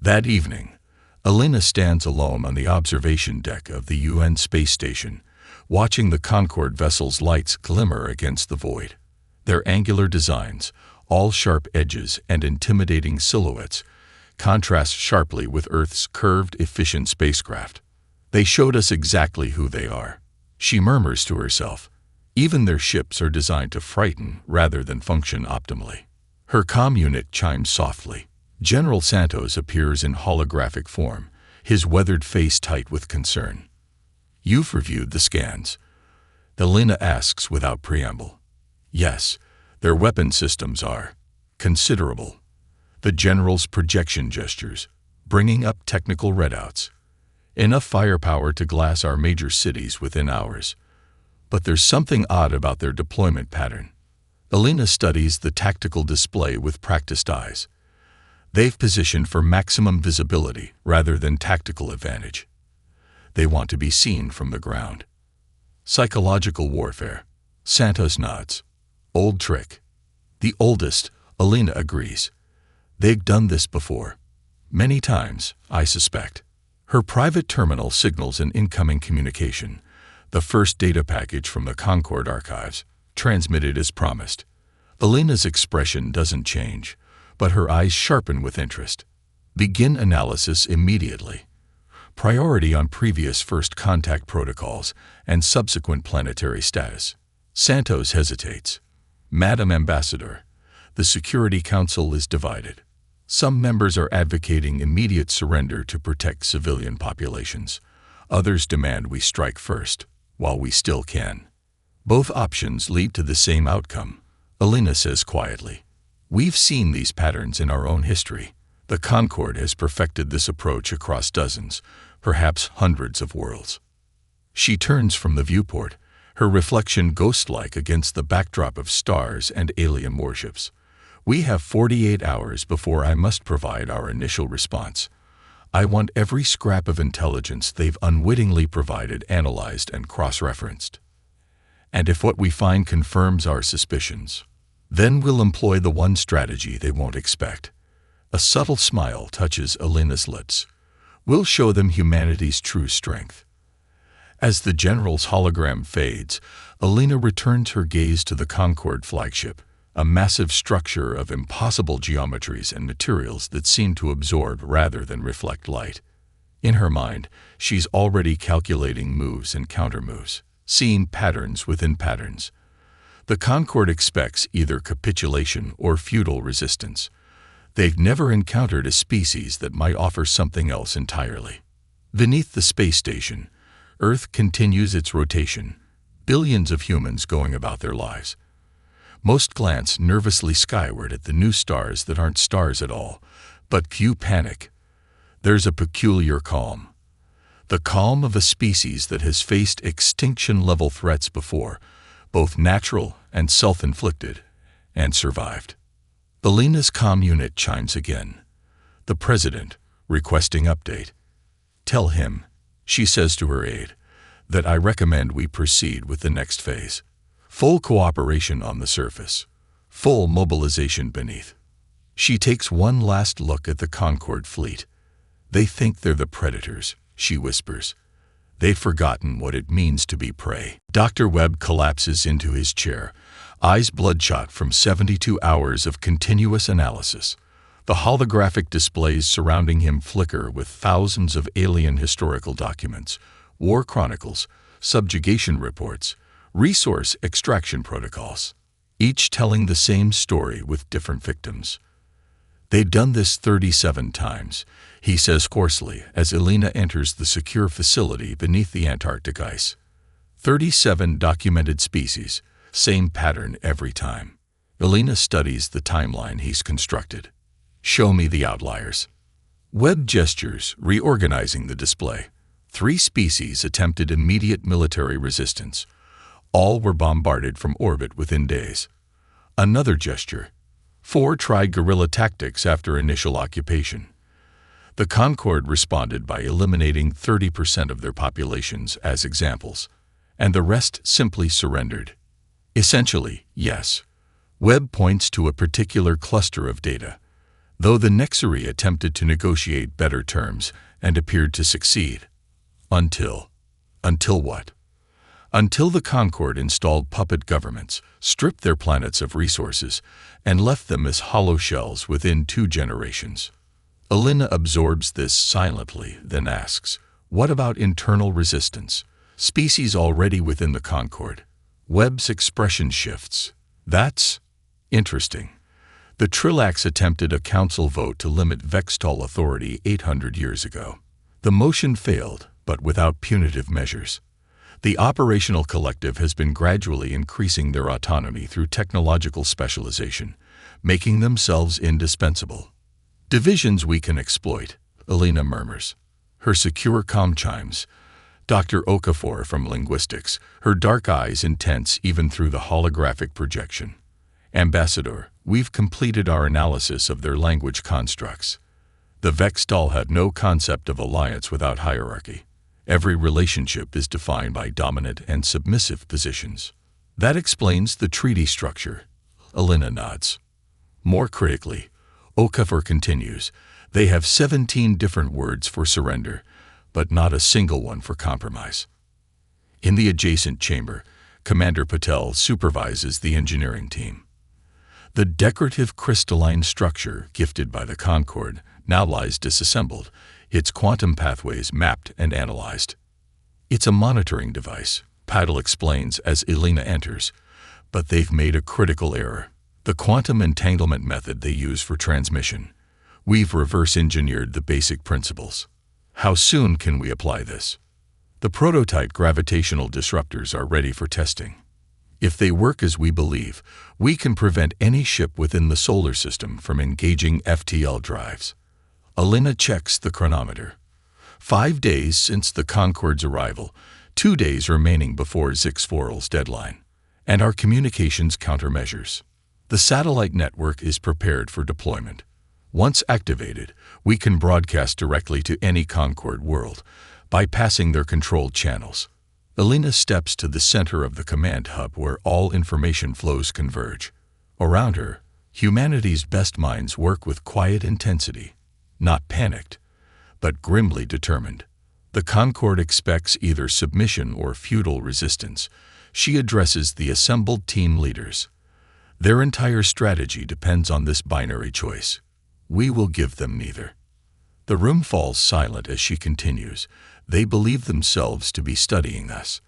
That evening, Elena stands alone on the observation deck of the UN space station, watching the Concorde vessel's lights glimmer against the void. Their angular designs, all sharp edges and intimidating silhouettes, contrast sharply with Earth's curved, efficient spacecraft. They showed us exactly who they are, she murmurs to herself. Even their ships are designed to frighten rather than function optimally. Her comm unit chimes softly. General Santos appears in holographic form, his weathered face tight with concern. "You've reviewed the scans?" Elena asks without preamble. "Yes, their weapon systems are considerable." The general's projection gestures, bringing up technical readouts. "Enough firepower to glass our major cities within hours. But there's something odd about their deployment pattern." Elena studies the tactical display with practiced eyes. They've positioned for maximum visibility rather than tactical advantage. They want to be seen from the ground. "Psychological warfare." Santos nods. "Old trick." "The oldest," Elena agrees. "They've done this before. Many times, I suspect." Her private terminal signals an incoming communication, the first data package from the Concorde archives, transmitted as promised. Elena's expression doesn't change, but her eyes sharpen with interest. "Begin analysis immediately. Priority on previous first contact protocols and subsequent planetary status." Santos hesitates. "Madam Ambassador, the Security Council is divided. Some members are advocating immediate surrender to protect civilian populations. Others demand we strike first, while we still can. Both options lead to the same outcome," Elena says quietly. "We've seen these patterns in our own history. The Concorde has perfected this approach across dozens, perhaps hundreds of worlds." She turns from the viewport, her reflection ghost-like against the backdrop of stars and alien warships. "We have 48 hours before I must provide our initial response. I want every scrap of intelligence they've unwittingly provided analyzed and cross-referenced. And if what we find confirms our suspicions, then we'll employ the one strategy they won't expect." A subtle smile touches Elena's lips. "We'll show them humanity's true strength." As the general's hologram fades, Elena returns her gaze to the Concorde flagship, a massive structure of impossible geometries and materials that seem to absorb rather than reflect light. In her mind, she's already calculating moves and countermoves, seeing patterns within patterns. The Concorde expects either capitulation or futile resistance. They've never encountered a species that might offer something else entirely. Beneath the space station, Earth continues its rotation, billions of humans going about their lives. Most glance nervously skyward at the new stars that aren't stars at all, but few panic. There's a peculiar calm. The calm of a species that has faced extinction-level threats before, both natural and self-inflicted, and survived. Elena's comm unit chimes again. The President, requesting update. "Tell him," she says to her aide, "that I recommend we proceed with the next phase. Full cooperation on the surface, full mobilization beneath." She takes one last look at the Concorde fleet. "They think they're the predators," she whispers. "They've forgotten what it means to be prey." Dr. Webb collapses into his chair, eyes bloodshot from 72 hours of continuous analysis. The holographic displays surrounding him flicker with thousands of alien historical documents, war chronicles, subjugation reports, resource extraction protocols, each telling the same story with different victims. "They've done this 37 times, he says coarsely as Elena enters the secure facility beneath the Antarctic ice. 37 documented species, same pattern every time. Elena studies the timeline he's constructed. "Show me the outliers." Webb gestures, reorganizing the display. 3 species attempted immediate military resistance. All were bombarded from orbit within days. Another gesture. 4 tried guerrilla tactics after initial occupation. The Concorde responded by eliminating 30% of their populations as examples, and the rest simply surrendered. Essentially, yes. Webb points to a particular cluster of data. though the Nexari attempted to negotiate better terms and appeared to succeed. Until what? Until the Concord installed puppet governments, stripped their planets of resources, and left them as hollow shells within 2 generations. Alina absorbs this silently, then asks, what about internal resistance? Species already within the Concord. Webb's expression shifts. That's interesting. The Trillax attempted a council vote to limit Vextol authority 800 years ago. The motion failed, but without punitive measures. The operational collective has been gradually increasing their autonomy through technological specialization, making themselves indispensable. Divisions we can exploit, Alina murmurs. Her secure comm chimes. Dr. Okafor from Linguistics, her dark eyes intense even through the holographic projection. Ambassador, we've completed our analysis of their language constructs. The Vextol had no concept of alliance without hierarchy. Every relationship is defined by dominant and submissive positions. That explains the treaty structure. Alina nods. More critically, Okafor continues, they have 17 different words for surrender, but not a single one for compromise. In the adjacent chamber, Commander Patel supervises the engineering team. The decorative crystalline structure gifted by the Concord now lies disassembled, its quantum pathways mapped and analyzed. It's a monitoring device, Patel explains as Alina enters, but they've made a critical error. The quantum entanglement method they use for transmission. We've reverse-engineered the basic principles. How soon can we apply this? The prototype gravitational disruptors are ready for testing. If they work as we believe, we can prevent any ship within the solar system from engaging FTL drives. Alina checks the chronometer. 5 days since the Concord's arrival, 2 days remaining before Zixforl's deadline, and our communications countermeasures. The satellite network is prepared for deployment. Once activated, we can broadcast directly to any Concord world, bypassing their controlled channels. Alina steps to the center of the command hub where all information flows converge. Around her, humanity's best minds work with quiet intensity, not panicked, but grimly determined. The Concord expects either submission or futile resistance. She addresses the assembled team leaders. Their entire strategy depends on this binary choice. We will give them neither. The room falls silent as she continues. They believe themselves to be studying us.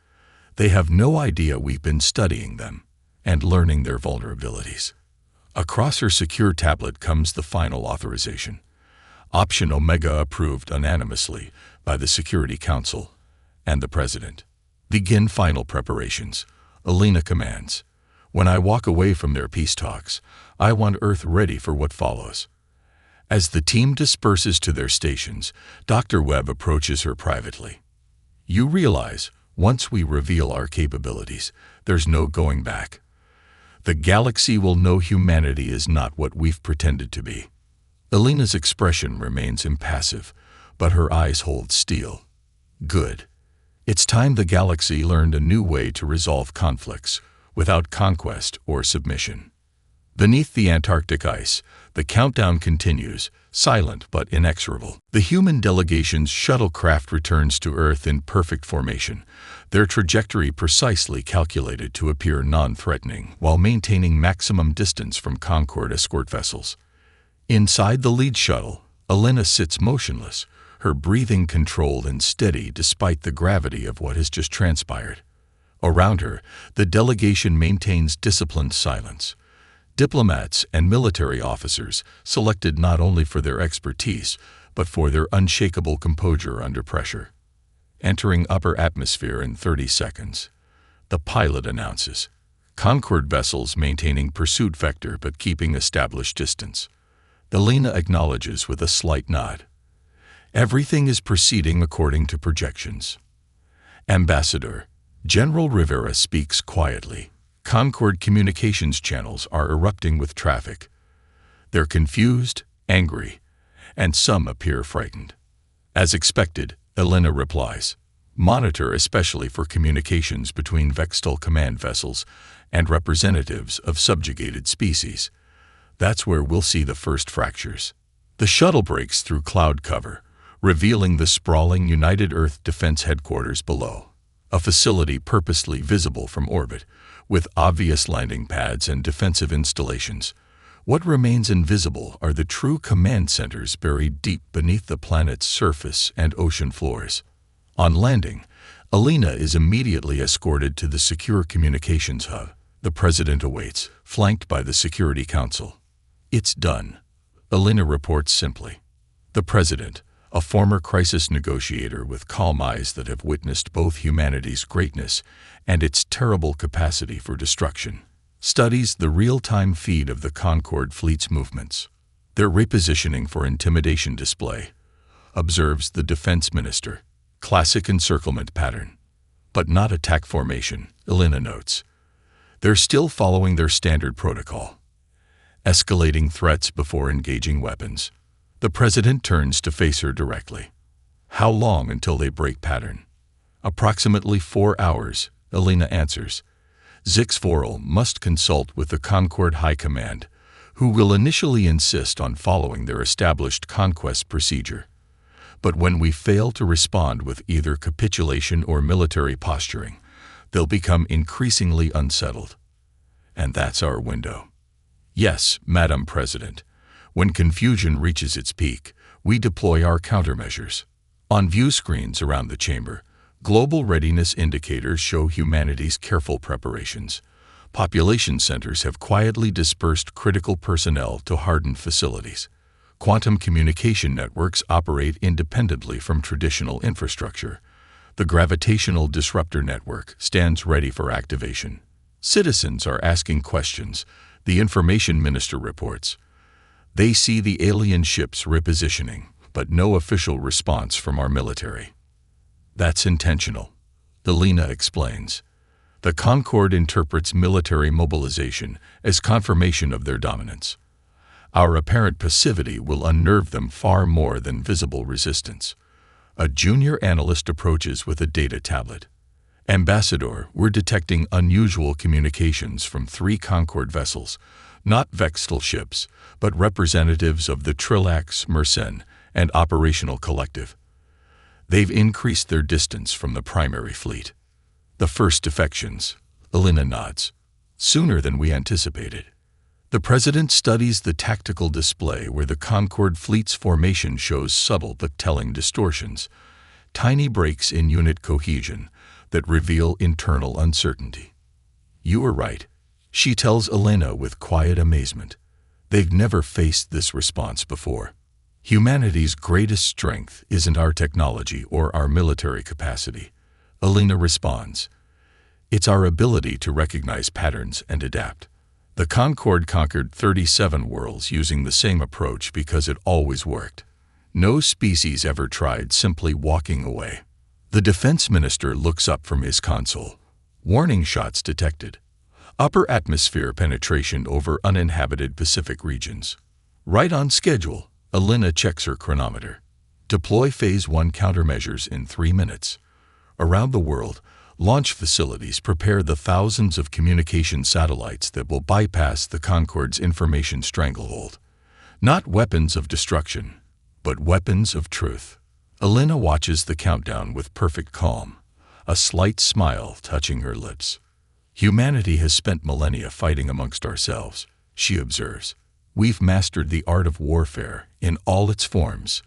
They have no idea we've been studying them and learning their vulnerabilities. Across her secure tablet comes the final authorization. Option Omega approved unanimously by the Security Council and the President. Begin final preparations, Alina commands. When I walk away from their peace talks, I want Earth ready for what follows. As the team disperses to their stations, Dr. Webb approaches her privately. You realize, once we reveal our capabilities, there's no going back. The galaxy will know humanity is not what we've pretended to be. Alina's expression remains impassive, but her eyes hold steel. Good. It's time the galaxy learned a new way to resolve conflicts, without conquest or submission. Beneath the Antarctic ice, the countdown continues, silent but inexorable. The human delegation's shuttlecraft returns to Earth in perfect formation, their trajectory precisely calculated to appear non-threatening while maintaining maximum distance from Concord escort vessels. Inside the lead shuttle, Alina sits motionless, her breathing controlled and steady despite the gravity of what has just transpired. Around her, the delegation maintains disciplined silence. Diplomats and military officers, selected not only for their expertise, but for their unshakable composure under pressure. Entering upper atmosphere in 30 seconds. The pilot announces. Concord vessels maintaining pursuit vector but keeping established distance. Alina acknowledges with a slight nod. Everything is proceeding according to projections. Ambassador, General Rivera speaks quietly. Concord communications channels are erupting with traffic. They're confused, angry, and some appear frightened. As expected, Alina replies, monitor especially for communications between Vextol command vessels and representatives of subjugated species. That's where we'll see the first fractures. The shuttle breaks through cloud cover, revealing the sprawling United Earth Defense Headquarters below, a facility purposely visible from orbit, with obvious landing pads and defensive installations. What remains invisible are the true command centers buried deep beneath the planet's surface and ocean floors. On landing, Alina is immediately escorted to the secure communications hub. The President awaits, flanked by the Security Council. "It's done," Alina reports simply. The President, a former crisis negotiator with calm eyes that have witnessed both humanity's greatness and its terrible capacity for destruction, studies the real-time feed of the Concorde fleet's movements. Their repositioning for intimidation display, observes the Defense Minister. Classic encirclement pattern. But not attack formation, Alina notes. They're still following their standard protocol. Escalating threats before engaging weapons. The President turns to face her directly. "How long until they break pattern?" "Approximately 4 hours," Alina answers. Zix Voral must consult with the Concorde High Command, who will initially insist on following their established conquest procedure. But when we fail to respond with either capitulation or military posturing, they'll become increasingly unsettled. And that's our window. Yes, Madam President. When confusion reaches its peak, we deploy our countermeasures. On view screens around the chamber, global readiness indicators show humanity's careful preparations. Population centers have quietly dispersed critical personnel to hardened facilities. Quantum communication networks operate independently from traditional infrastructure. The gravitational disruptor network stands ready for activation. Citizens are asking questions, the information minister reports. They see the alien ships repositioning, but no official response from our military. That's intentional, Alina explains. The Concorde interprets military mobilization as confirmation of their dominance. Our apparent passivity will unnerve them far more than visible resistance. A junior analyst approaches with a data tablet. "Ambassador, we're detecting unusual communications from 3 Concorde vessels, not Vextal ships, but representatives of the Trillax, Mersenne, and Operational Collective. They've increased their distance from the primary fleet." "The first defections," Alina nods. "Sooner than we anticipated." The President studies the tactical display where the Concorde fleet's formation shows subtle but telling distortions, tiny breaks in unit cohesion that reveal internal uncertainty. "You were right," she tells Alina with quiet amazement. "They've never faced this response before. Humanity's greatest strength isn't our technology or our military capacity," Alina responds. "It's our ability to recognize patterns and adapt. The Concorde conquered 37 worlds using the same approach because it always worked. No species ever tried simply walking away." The Defense Minister looks up from his console. Warning shots detected. Upper atmosphere penetration over uninhabited Pacific regions. Right on schedule, Alina checks her chronometer. Deploy Phase 1 countermeasures in 3 minutes. Around the world, launch facilities prepare the thousands of communication satellites that will bypass the Concorde's information stranglehold. Not weapons of destruction, but weapons of truth. Alina watches the countdown with perfect calm, a slight smile touching her lips. "Humanity has spent millennia fighting amongst ourselves," she observes. "We've mastered the art of warfare in all its forms,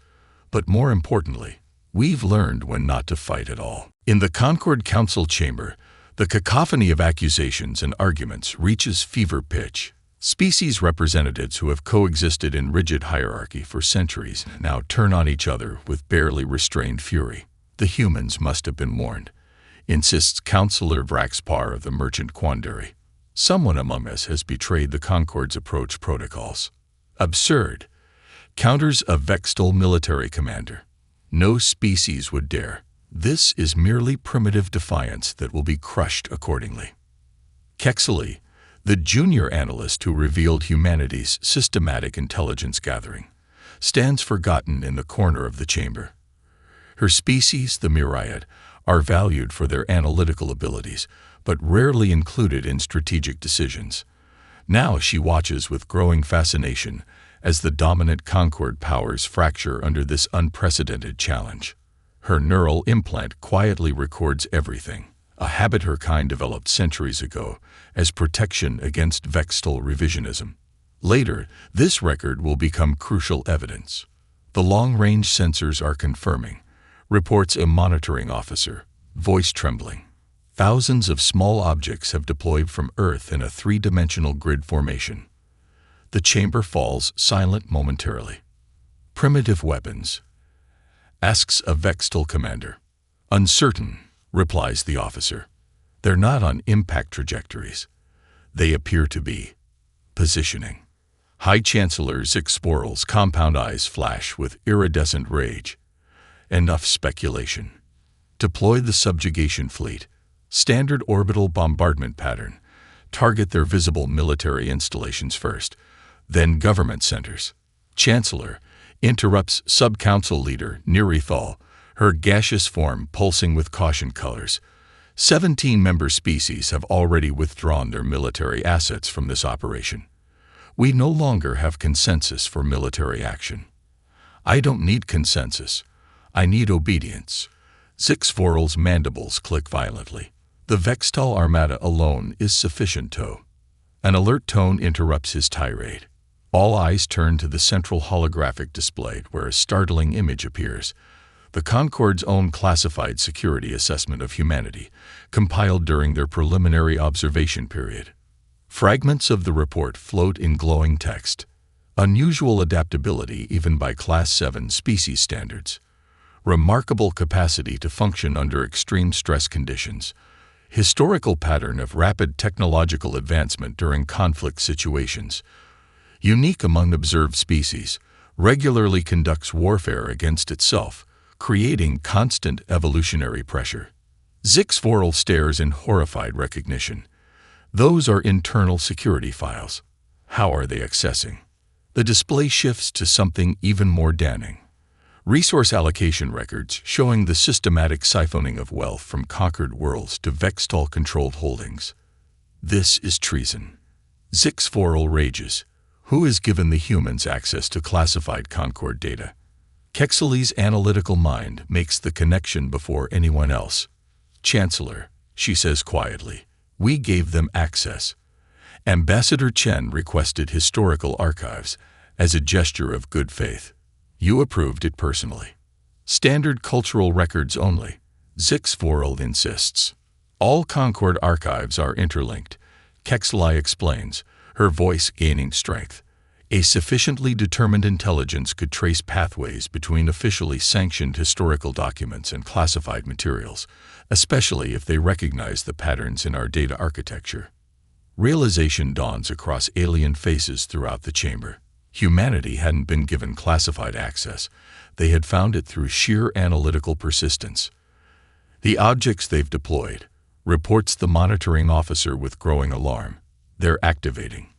but more importantly, we've learned when not to fight at all." In the Concorde Council chamber, the cacophony of accusations and arguments reaches fever pitch. Species representatives who have coexisted in rigid hierarchy for centuries now turn on each other with barely restrained fury. "The humans must have been warned," insists Councillor Vraxpar of the Merchant Quandary. "Someone among us has betrayed the Concorde's approach protocols." "Absurd," counters a Vextal military commander. "No species would dare. This is merely primitive defiance that will be crushed accordingly." Kexley, the junior analyst who revealed humanity's systematic intelligence gathering, stands forgotten in the corner of the chamber. Her species, the Myriad, are valued for their analytical abilities, but rarely included in strategic decisions. Now she watches with growing fascination as the dominant Concorde powers fracture under this unprecedented challenge. Her neural implant quietly records everything, a habit her kind developed centuries ago as protection against Vextal revisionism. Later, this record will become crucial evidence. The long-range sensors are confirming, reports a monitoring officer, voice trembling. Thousands of small objects have deployed from Earth in a three-dimensional grid formation. The chamber falls silent momentarily. Primitive weapons, asks a Vextal commander. Uncertain, replies the officer. They're not on impact trajectories. They appear to be positioning. High Chancellor Zixporal's compound eyes flash with iridescent rage. Enough speculation. Deploy the subjugation fleet. Standard orbital bombardment pattern. Target their visible military installations first, then government centers. Chancellor interrupts Sub-Council Leader Nerithal, her gaseous form pulsing with caution colors. 17 member species have already withdrawn their military assets from this operation. We no longer have consensus for military action. I don't need consensus. I need obedience. Zixporal's mandibles click violently. The Vextal Armada alone is sufficient to. An alert tone interrupts his tirade. All eyes turn to the central holographic display where a startling image appears. The Concorde's own classified security assessment of humanity, compiled during their preliminary observation period. Fragments of the report float in glowing text. Unusual adaptability even by Class 7 species standards. Remarkable capacity to function under extreme stress conditions. Historical pattern of rapid technological advancement during conflict situations. Unique among observed species, regularly conducts warfare against itself, creating constant evolutionary pressure. Zixporal stares in horrified recognition. Those are internal security files. How are they accessing? The display shifts to something even more damning. Resource allocation records showing the systematic siphoning of wealth from conquered worlds to Vextal-controlled holdings. This is treason. Zixporal rages. Who has given the humans access to classified Concorde data? Kexeli's analytical mind makes the connection before anyone else. Chancellor, she says quietly, we gave them access. Ambassador Chen requested historical archives as a gesture of good faith. You approved it personally. Standard cultural records only, Zixporal insists. All Concorde archives are interlinked, Kexeli explains, her voice gaining strength. A sufficiently determined intelligence could trace pathways between officially sanctioned historical documents and classified materials, especially if they recognize the patterns in our data architecture. Realization dawns across alien faces throughout the chamber. Humanity hadn't been given classified access. They had found it through sheer analytical persistence. The objects they've deployed, reports the monitoring officer with growing alarm. They're activating.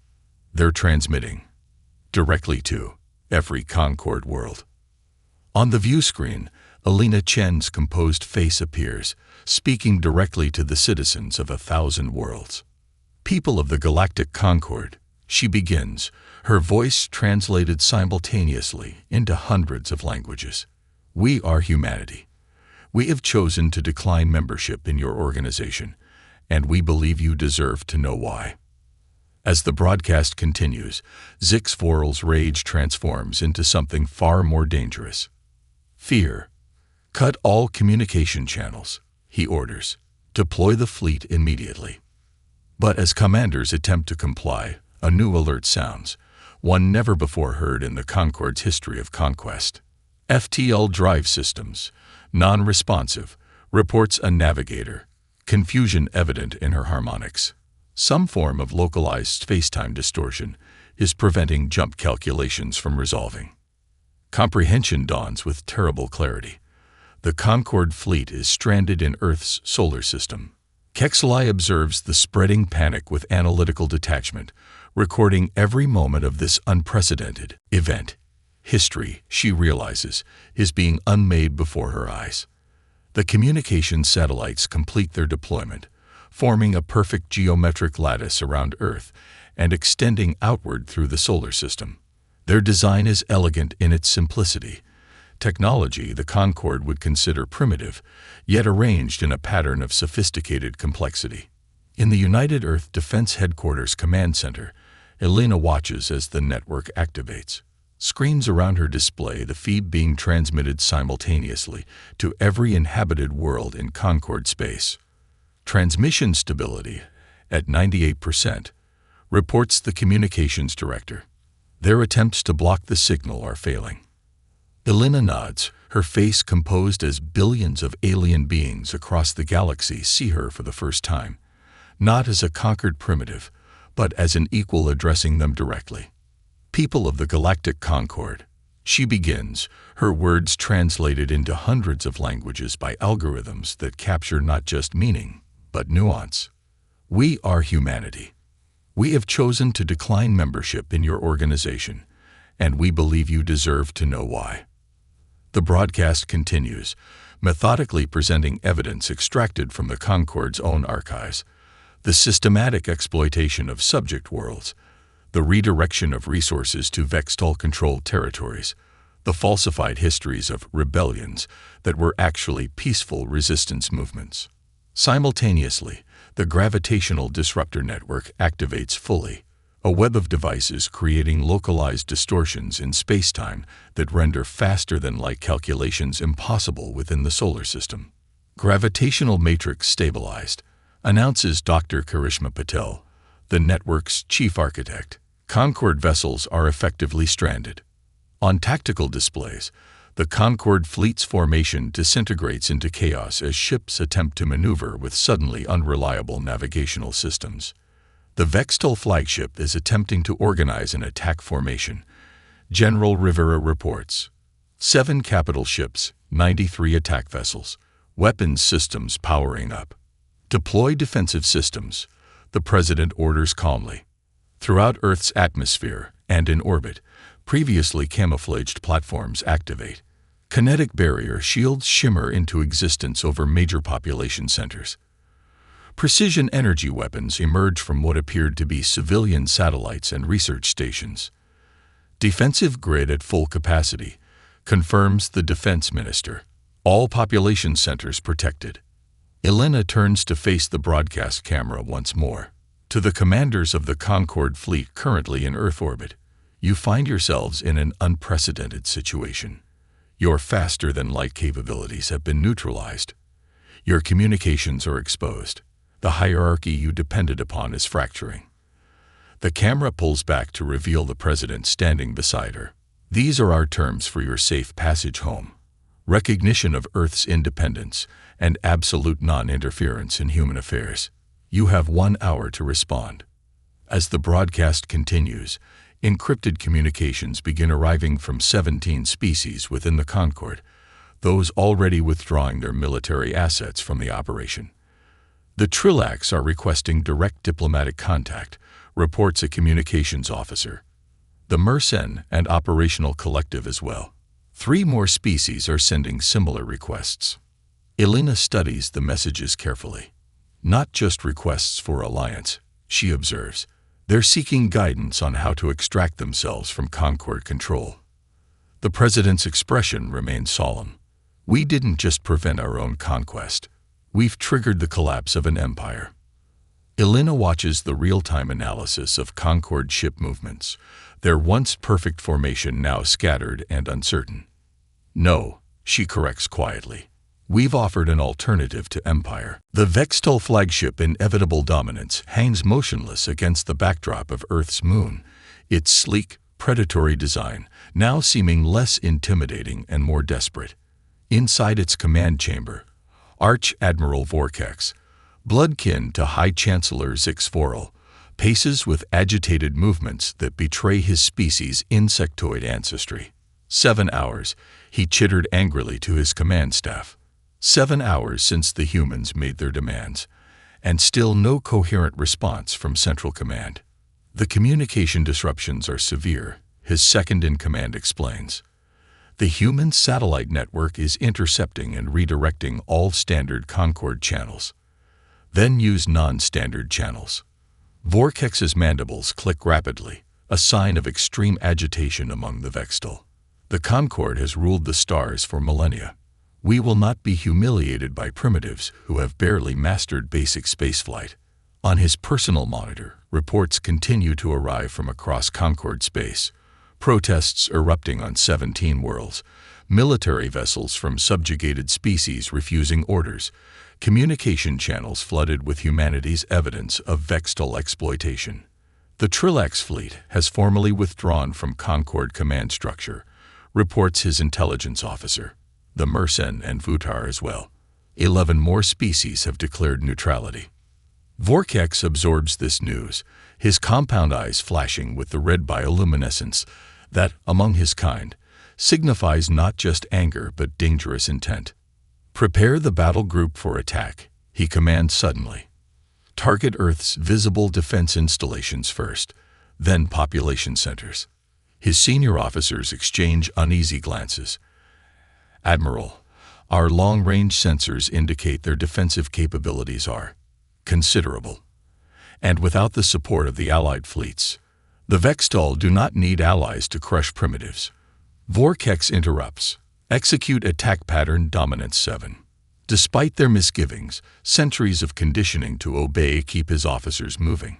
They're transmitting. Directly to every Concorde world. On the view screen, Alina Chen's composed face appears, speaking directly to the citizens of 1,000 worlds. People of the Galactic Concorde, she begins, her voice translated simultaneously into hundreds of languages. We are humanity. We have chosen to decline membership in your organization, and we believe you deserve to know why. As the broadcast continues, Zixporal's rage transforms into something far more dangerous. Fear. Cut all communication channels, he orders. Deploy the fleet immediately. But as commanders attempt to comply, a new alert sounds, one never before heard in the Concorde's history of conquest. FTL drive systems, non-responsive, reports a navigator, confusion evident in her harmonics. Some form of localized space-time distortion is preventing jump calculations from resolving. Comprehension dawns with terrible clarity. The Concorde fleet is stranded in Earth's solar system. Kexeli observes the spreading panic with analytical detachment, recording every moment of this unprecedented event. History, she realizes, is being unmade before her eyes. The communication satellites complete their deployment, forming a perfect geometric lattice around Earth and extending outward through the solar system. Their design is elegant in its simplicity. Technology the Concorde would consider primitive, yet arranged in a pattern of sophisticated complexity. In the United Earth Defense Headquarters Command Center, Elena watches as the network activates. Screens around her display the feed being transmitted simultaneously to every inhabited world in Concorde space. Transmission stability at 98%, reports the communications director. Their attempts to block the signal are failing. Elena nods, her face composed as billions of alien beings across the galaxy see her for the first time, not as a conquered primitive, but as an equal addressing them directly. People of the Galactic Concorde, she begins, her words translated into hundreds of languages by algorithms that capture not just meaning, but nuance. We are humanity. We have chosen to decline membership in your organization, and we believe you deserve to know why. The broadcast continues, methodically presenting evidence extracted from the Concorde's own archives, the systematic exploitation of subject worlds, the redirection of resources to Vextol-controlled territories, the falsified histories of rebellions that were actually peaceful resistance movements. Simultaneously, the gravitational disruptor network activates fully, a web of devices creating localized distortions in spacetime that render faster-than-light calculations impossible within the solar system. Gravitational matrix stabilized, announces Dr. Karishma Patel, the network's chief architect. Concorde vessels are effectively stranded. On tactical displays, the Concorde fleet's formation disintegrates into chaos as ships attempt to maneuver with suddenly unreliable navigational systems. The Vextol flagship is attempting to organize an attack formation. General Rivera reports. 7 capital ships, 93 attack vessels, weapons systems powering up. Deploy defensive systems, the President orders calmly. Throughout Earth's atmosphere and in orbit, previously camouflaged platforms activate. Kinetic barrier shields shimmer into existence over major population centers. Precision energy weapons emerge from what appeared to be civilian satellites and research stations. Defensive grid at full capacity, confirms the defense minister. All population centers protected. Elena turns to face the broadcast camera once more. To the commanders of the Concorde fleet currently in Earth orbit, you find yourselves in an unprecedented situation. Your faster-than-light capabilities have been neutralized. Your communications are exposed. The hierarchy you depended upon is fracturing. The camera pulls back to reveal the President standing beside her. These are our terms for your safe passage home. Recognition of Earth's independence and absolute non-interference in human affairs. You have 1 hour to respond. As the broadcast continues, encrypted communications begin arriving from 17 species within the Concorde, those already withdrawing their military assets from the operation. The Trillacs are requesting direct diplomatic contact, reports a communications officer. The Mercen and Operational Collective as well. 3 more species are sending similar requests. Elena studies the messages carefully. Not just requests for alliance, she observes. They're seeking guidance on how to extract themselves from Concorde control. The President's expression remains solemn. We didn't just prevent our own conquest. We've triggered the collapse of an empire. Elena watches the real-time analysis of Concorde ship movements, their once perfect formation now scattered and uncertain. No, she corrects quietly. We've offered an alternative to empire. The Vextol flagship Inevitable Dominance hangs motionless against the backdrop of Earth's moon, its sleek, predatory design now seeming less intimidating and more desperate. Inside its command chamber, Arch-Admiral Vorkex, bloodkin to High Chancellor Zixforel, paces with agitated movements that betray his species' insectoid ancestry. 7 hours, he chittered angrily to his command staff. 7 hours since the humans made their demands, and still no coherent response from Central Command. The communication disruptions are severe, his second-in-command explains. The human satellite network is intercepting and redirecting all standard Concorde channels. Then use non-standard channels. Vorkex's mandibles click rapidly, a sign of extreme agitation among the Vextal. The Concord has ruled the stars for millennia. We will not be humiliated by primitives who have barely mastered basic spaceflight. On his personal monitor, reports continue to arrive from across Concord space. Protests erupting on 17 worlds, military vessels from subjugated species refusing orders, communication channels flooded with humanity's evidence of Vextal exploitation. The Trillax fleet has formally withdrawn from Concord command structure, reports his intelligence officer. The Mersenne and Vutar as well. 11 more species have declared neutrality. Vorkex absorbs this news, his compound eyes flashing with the red bioluminescence that, among his kind, signifies not just anger but dangerous intent. Prepare the battle group for attack, he commands suddenly. Target Earth's visible defense installations first, then population centers. His senior officers exchange uneasy glances. Admiral, our long-range sensors indicate their defensive capabilities are considerable. And without the support of the Allied fleets, the Vextal do not need allies to crush primitives. Vorkex interrupts. Execute attack pattern dominance 7. Despite their misgivings, centuries of conditioning to obey keep his officers moving.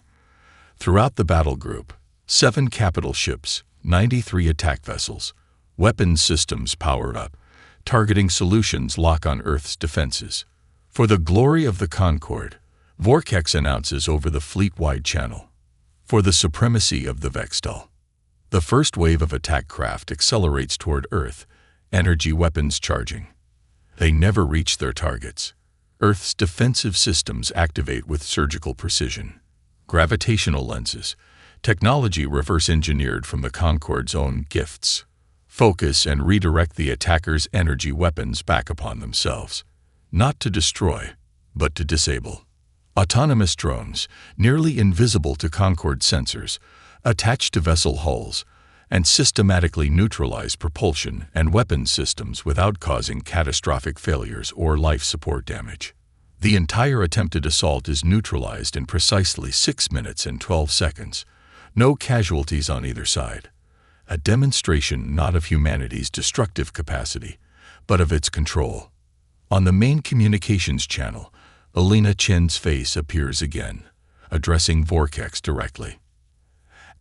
Throughout the battle group, 7 capital ships, 93 attack vessels, weapons systems powered up, targeting solutions lock on Earth's defenses. For the glory of the Concord, Vorkex announces over the fleet-wide channel. For the supremacy of the Vextal. The first wave of attack craft accelerates toward Earth, energy weapons charging. They never reach their targets. Earth's defensive systems activate with surgical precision. Gravitational lenses, technology reverse-engineered from the Concord's own gifts, focus and redirect the attackers' energy weapons back upon themselves. Not to destroy, but to disable. Autonomous drones, nearly invisible to Concord sensors, attached to vessel hulls, and systematically neutralize propulsion and weapons systems without causing catastrophic failures or life support damage. The entire attempted assault is neutralized in precisely 6 minutes and 12 seconds. No casualties on either side. A demonstration not of humanity's destructive capacity, but of its control. On the main communications channel, Elena Chen's face appears again, addressing Vorkex directly.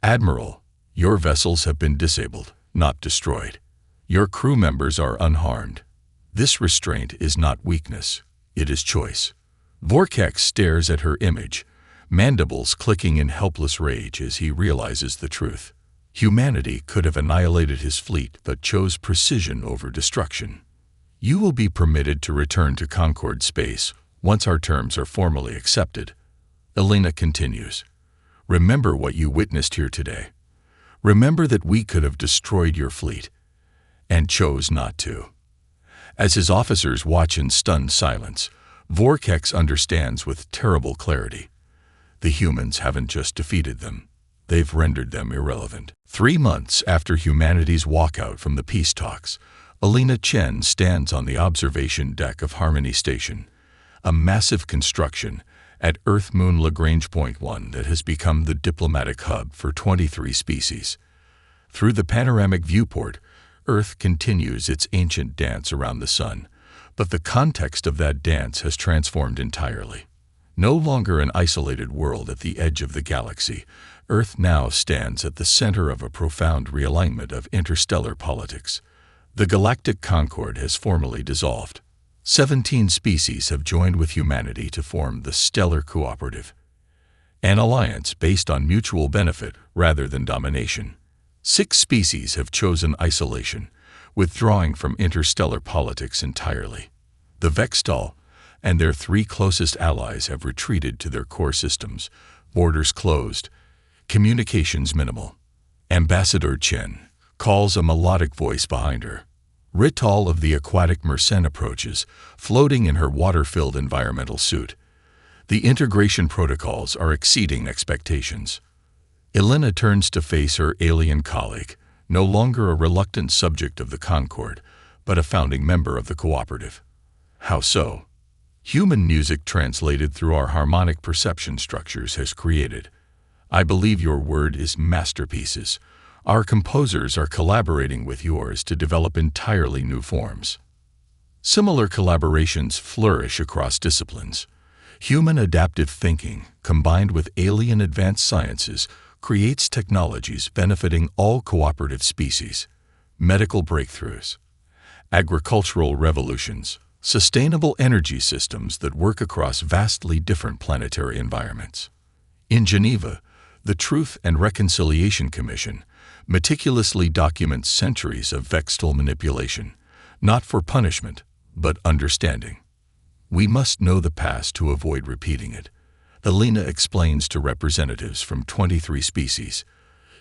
Admiral, your vessels have been disabled, not destroyed. Your crew members are unharmed. This restraint is not weakness, it is choice. Vorkex stares at her image, mandibles clicking in helpless rage as he realizes the truth. Humanity could have annihilated his fleet but chose precision over destruction. You will be permitted to return to Concord space once our terms are formally accepted. Elena continues. Remember what you witnessed here today. Remember that we could have destroyed your fleet, and chose not to. As his officers watch in stunned silence, Vorkex understands with terrible clarity. The humans haven't just defeated them. They've rendered them irrelevant. 3 months after humanity's walkout from the peace talks, Elena Chen stands on the observation deck of Harmony Station, a massive construction at Earth-Moon Lagrange Point 1 that has become the diplomatic hub for 23 species. Through the panoramic viewport, Earth continues its ancient dance around the sun, but the context of that dance has transformed entirely. No longer an isolated world at the edge of the galaxy, Earth now stands at the center of a profound realignment of interstellar politics. The Galactic Concord has formally dissolved. 17 species have joined with humanity to form the Stellar Cooperative, an alliance based on mutual benefit rather than domination. 6 species have chosen isolation, withdrawing from interstellar politics entirely. The Vextal and their 3 closest allies have retreated to their core systems, borders closed, communications minimal. Ambassador Chen calls a melodic voice behind her. Rital of the aquatic Mersenne approaches, floating in her water-filled environmental suit. The integration protocols are exceeding expectations. Elena turns to face her alien colleague, no longer a reluctant subject of the Concord, but a founding member of the cooperative. How so? Human music translated through our harmonic perception structures has created I believe your word is masterpieces. Our composers are collaborating with yours to develop entirely new forms. Similar collaborations flourish across disciplines. Human adaptive thinking, combined with alien advanced sciences, creates technologies benefiting all cooperative species. Medical breakthroughs, agricultural revolutions, sustainable energy systems that work across vastly different planetary environments. In Geneva, the Truth and Reconciliation Commission meticulously documents centuries of vextal manipulation, not for punishment, but understanding. We must know the past to avoid repeating it. Elena explains to representatives from 23 species.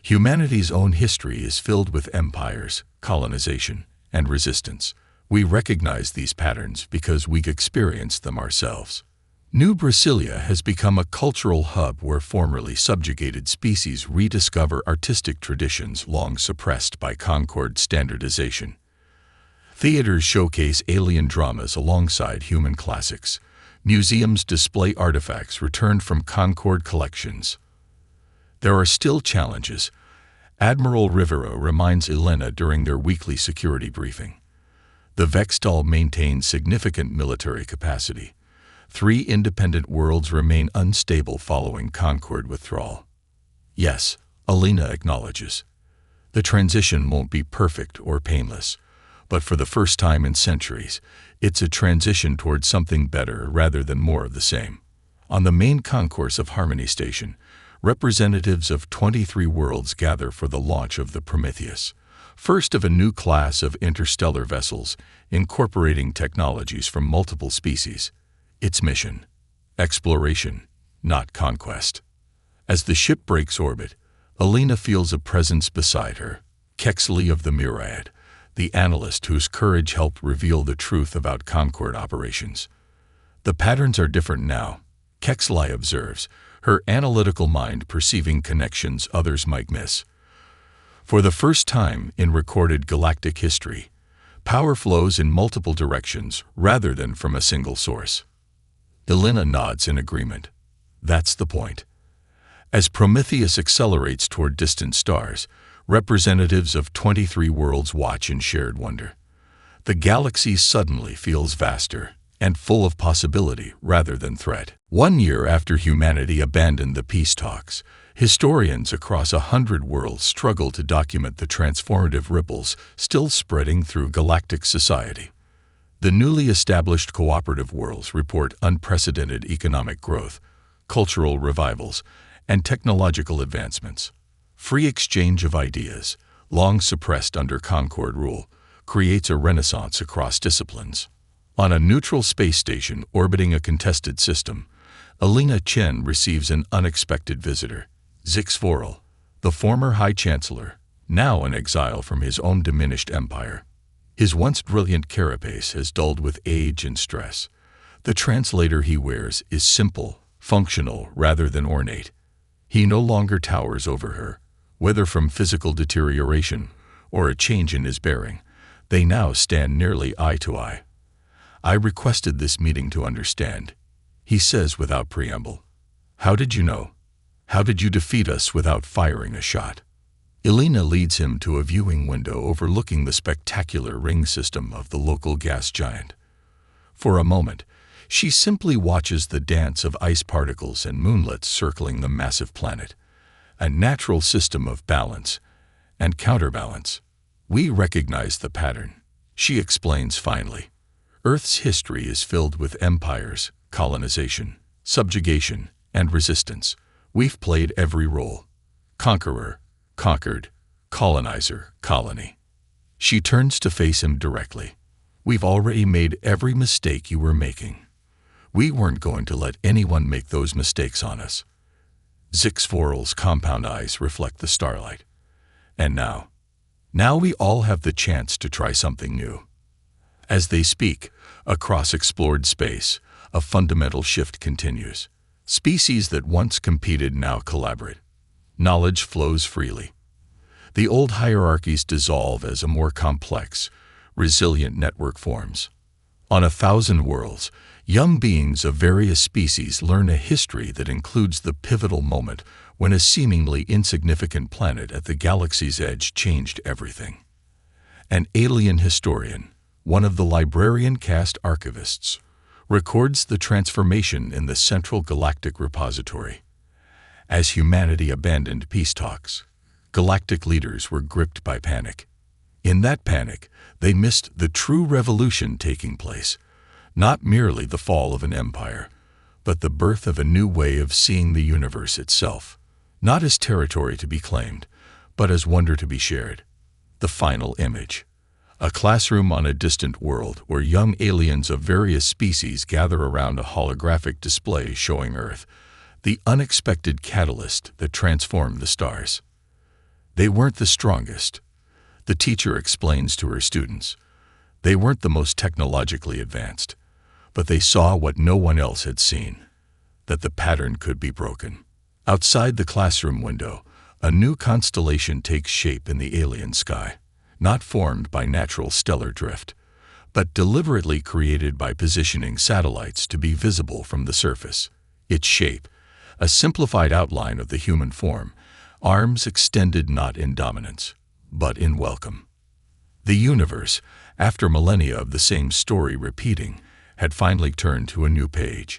Humanity's own history is filled with empires, colonization, and resistance. We recognize these patterns because we've experienced them ourselves. New Brasilia has become a cultural hub where formerly subjugated species rediscover artistic traditions long suppressed by Concord standardization. Theaters showcase alien dramas alongside human classics. Museums display artifacts returned from Concord collections. There are still challenges. Admiral Rivera reminds Elena during their weekly security briefing. The Vextal maintains significant military capacity. 3 independent worlds remain unstable following Concord withdrawal. Yes, Elena acknowledges. The transition won't be perfect or painless, but for the first time in centuries, it's a transition towards something better rather than more of the same. On the main concourse of Harmony Station, representatives of 23 worlds gather for the launch of the Prometheus, first of a new class of interstellar vessels incorporating technologies from multiple species. Its mission: exploration, not conquest. As the ship breaks orbit, Elena feels a presence beside her, Kexley of the Myriad, the analyst whose courage helped reveal the truth about Concord operations. The patterns are different now, Kexley observes, her analytical mind perceiving connections others might miss. For the first time in recorded galactic history, power flows in multiple directions rather than from a single source. Elena nods in agreement. That's the point. As Prometheus accelerates toward distant stars, representatives of 23 worlds watch in shared wonder. The galaxy suddenly feels vaster and full of possibility rather than threat. 1 year after humanity abandoned the peace talks, historians across 100 worlds struggle to document the transformative ripples still spreading through galactic society. The newly established cooperative worlds report unprecedented economic growth, cultural revivals, and technological advancements. Free exchange of ideas, long suppressed under Concord rule, creates a renaissance across disciplines. On a neutral space station orbiting a contested system, Elena Chen receives an unexpected visitor, Zix Vorel, the former High Chancellor, now in exile from his own diminished empire. His once brilliant carapace has dulled with age and stress. The translator he wears is simple, functional rather than ornate. He no longer towers over her, whether from physical deterioration or a change in his bearing. They now stand nearly eye to eye. I requested this meeting to understand, he says without preamble. How did you know? How did you defeat us without firing a shot? Elena leads him to a viewing window overlooking the spectacular ring system of the local gas giant. For a moment, she simply watches the dance of ice particles and moonlets circling the massive planet, a natural system of balance and counterbalance. We recognize the pattern, she explains finally. Earth's history is filled with empires, colonization, subjugation, and resistance. We've played every role: conqueror, conquered, colonizer, colony. She turns to face him directly. We've already made every mistake you were making. We weren't going to let anyone make those mistakes on us. Zix Vorel's compound eyes reflect the starlight. And now we all have the chance to try something new. As they speak, across explored space, a fundamental shift continues. Species that once competed now collaborate. Knowledge flows freely. The old hierarchies dissolve as a more complex, resilient network forms. On 1,000 worlds, Young beings of various species learn a history that includes the pivotal moment when a seemingly insignificant planet at the galaxy's edge changed everything. An alien historian, one of the librarian caste archivists, records the transformation in the central galactic repository. As humanity abandoned peace talks, galactic leaders were gripped by panic. In that panic, they missed the true revolution taking place, not merely the fall of an empire, but the birth of a new way of seeing the universe itself, not as territory to be claimed, but as wonder to be shared. The final image. A classroom on a distant world where young aliens of various species gather around a holographic display showing Earth, the unexpected catalyst that transformed the stars. They weren't the strongest. The teacher explains to her students. They weren't the most technologically advanced, but they saw what no one else had seen, that the pattern could be broken. Outside the classroom window, a new constellation takes shape in the alien sky, not formed by natural stellar drift, but deliberately created by positioning satellites to be visible from the surface. Its shape, a simplified outline of the human form, arms extended not in dominance, but in welcome. The universe, after millennia of the same story repeating, had finally turned to a new page.